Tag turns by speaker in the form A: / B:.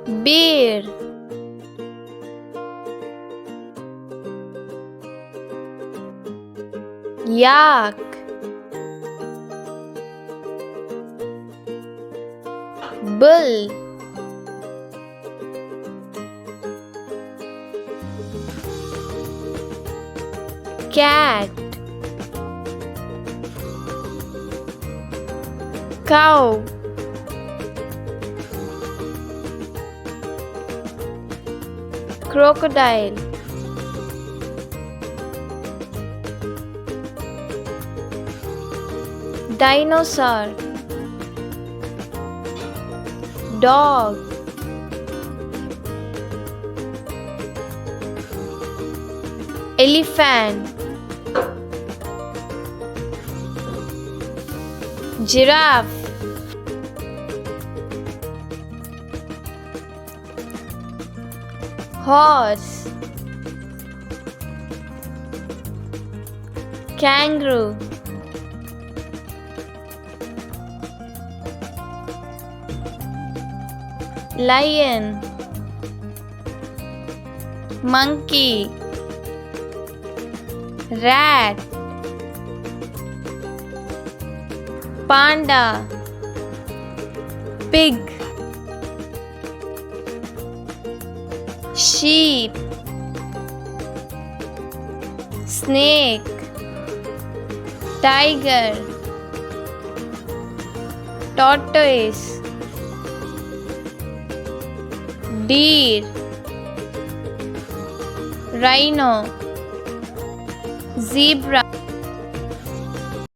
A: bear, yak, bull, cat, cow, crocodile, dinosaur, dog, elephant, giraffe, horse, kangaroo, lion, monkey, rat, panda, pig, sheep, snake, tiger, tortoise, deer, rhino, zebra,